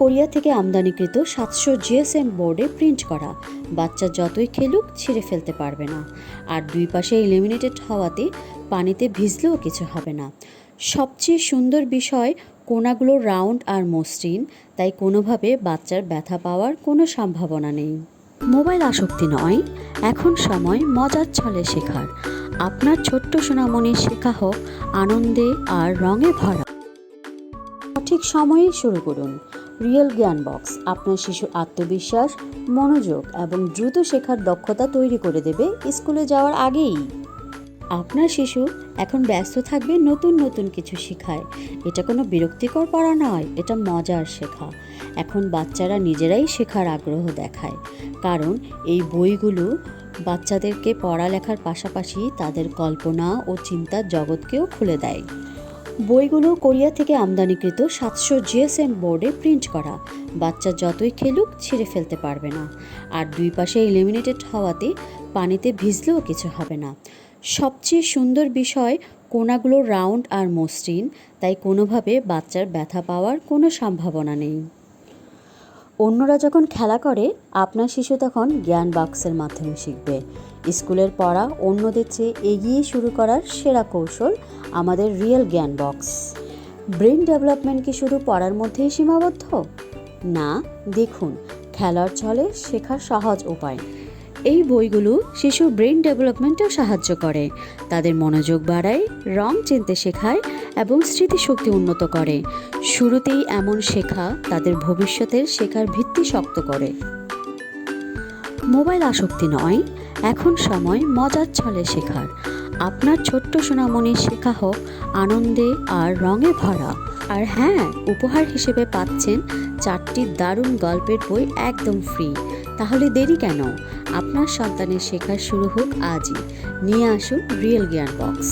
Korea থেকে আমদানিকৃত 700 GSM বোর্ডে প্রিন্ট করা। বাচ্চা যতই খেলুক ছিঁড়ে ফেলতে পারবে না। আর দুই পাশে ইলিমিনেটেড হওয়াতে পানিতে ভিজলেও কিছু হবে না। সবচেয়ে সুন্দর বিষয়, কোণাগুলো রাউন্ড আর মসৃণ, তাই কোনোভাবে বাচ্চার ব্যথা পাওয়ার কোনো সম্ভাবনা নেই। মোবাইল আসক্তি নয়, এখন সময় মজার ছলে শেখার। আপনার ছোট্ট সোনামণির শেখা হোক আনন্দে আর রঙে ভরা। সঠিক সময়ে শুরু করুন। রিয়েল জ্ঞান বক্স আপনার শিশুর আত্মবিশ্বাস, মনোযোগ এবং দ্রুত শেখার দক্ষতা তৈরি করে দেবে স্কুলে যাওয়ার আগেই। আপনার শিশু এখন ব্যস্ত থাকবে নতুন নতুন কিছু শেখায়। এটা কোনো বিরক্তিকর পড়া নয়, এটা মজার শেখা। এখন বাচ্চারা নিজেরাই শেখার আগ্রহ দেখায়, কারণ এই বইগুলো বাচ্চাদেরকে পড়ালেখার পাশাপাশি তাদের কল্পনা ও চিন্তার জগৎকেও খুলে দেয়। বইগুলো কোরিয়া থেকে আমদানিকৃত 700 জিএসএম বোর্ডে প্রিন্ট করা। বাচ্চা যতই খেলুক ছিঁড়ে ফেলতে পারবে না। আর দুই পাশে ইলিমিনেটেড হওয়াতে পানিতে ভিজলেও কিছু হবে না। সবচেয়ে সুন্দর বিষয়, কোণাগুলো রাউন্ড আর মসৃণ, তাই কোনোভাবে বাচ্চার ব্যথা পাওয়ার কোনো সম্ভাবনা নেই। অন্যরা যখন খেলা করে, আপনার শিশু তখন জ্ঞান বাক্সের মাধ্যমে শিখবে। স্কুলের পড়া অন্যদের চেয়ে এগিয়ে শুরু করার সেরা কৌশল আমাদের রিয়েল জ্ঞান বক্স। ব্রেন ডেভেলপমেন্ট কি শুধু পড়ার মধ্যেই সীমাবদ্ধ? না, দেখুন খেলার ছলে শেখার সহজ উপায়। এই বইগুলো শিশুর ব্রেন ডেভেলপমেন্টেও সাহায্য করে, তাদের মনোযোগ বাড়ায়, রং চিনতে শেখায় এবং স্মৃতিশক্তি উন্নত করে। শুরুতেই এমন শেখা তাদের ভবিষ্যতের শেখার ভিত্তি শক্ত করে। মোবাইল আসক্তি নয়, এখন সময় মজার ছলে শেখার। আপনার ছোট্ট সোনামণির শেখা হোক আনন্দে আর রঙে ভরা। আর হ্যাঁ, উপহার হিসেবে পাচ্ছেন 4টি দারুণ গল্পের বই একদম ফ্রি। তাহলে দেরি কেন? আপনার সন্তানের শেখা শুরু হোক আজই। নিয়ে আসুন রিয়েল জ্ঞান বক্স।